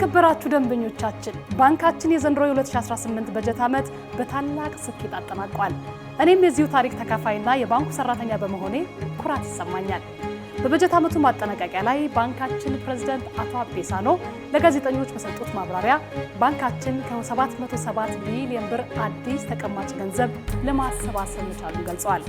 የተከበራችሁ ደንበኞቻችን ባንካችን የዘንድሮ 2018 በጀት ዓመት በታላቅ ስኬት አጠናቋል። እኔም የዚሁ ታሪክ ተካፋይና የባንኩ ሰራተኛ በመሆኔ ኩራት ይሰማኛል። በበጀት ዓመቱ ማጠናቀቂያ ላይ ባንካችን ፕሬዝዳንት አቶ አቤ ሳኖ ለጋዜጠኞች በሰጡት ማብራሪያ ባንካችን ከ707 ቢሊዮን ብር አዲስ ተቀማጭ ገንዘብ ለማሰባሰብ መቻሉን ገልጸዋል።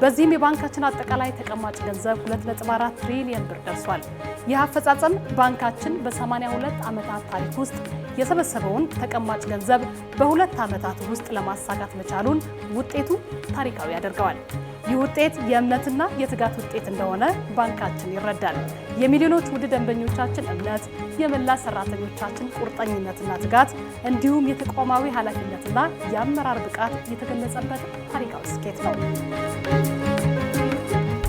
በዚህም የባንካችን አጠቃላይ ተቀማጭ ገንዘብ 2.4 ትሪሊዮን ብር ደርሷል። ይህ አፈጻጸም ባንካችን በ82 ዓመታት ታሪክ ውስጥ የሰበሰበውን ተቀማጭ ገንዘብ በሁለት ዓመታት ውስጥ ለማሳካት መቻሉን ውጤቱ ታሪካዊ ያደርገዋል። ይህ ውጤት የእምነትና የትጋት ውጤት እንደሆነ ባንካችን ይረዳል። የሚሊዮኖች ውድ ደንበኞቻችን እምነት፣ የመላ ሰራተኞቻችን ቁርጠኝነትና ትጋት እንዲሁም የተቋማዊ ኃላፊነትና የአመራር ብቃት የተገለጸበት ታሪካዊ ስኬት ነው።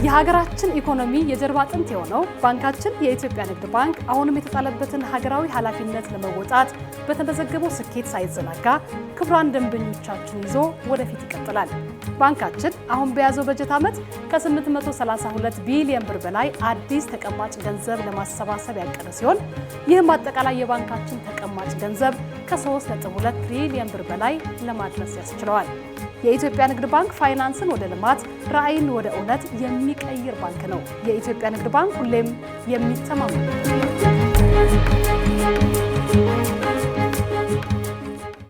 የሀገራችን ኢኮኖሚ የጀርባ አጥንት የሆነው ባንካችን የኢትዮጵያ ንግድ ባንክ አሁንም የተጣለበትን ሀገራዊ ኃላፊነት ለመወጣት በተመዘገበው ስኬት ሳይዘናጋ ክቡራን ደንበኞቻችን ይዞ ወደፊት ይቀጥላል። ባንካችን አሁን በያዘው በጀት ዓመት ከ832 ቢሊዮን ብር በላይ አዲስ ተቀማጭ ገንዘብ ለማሰባሰብ ያቀደ ሲሆን ይህም አጠቃላይ የባንካችን ተቀማጭ ገንዘብ ከ3.2 ትሪሊዮን ብር በላይ ለማድረስ ያስችለዋል። የኢትዮጵያ ንግድ ባንክ ፋይናንስን ወደ ልማት፣ ራዕይን ወደ እውነት የሚቀይር ባንክ ነው። የኢትዮጵያ ንግድ ባንክ ሁሌም የሚተማመን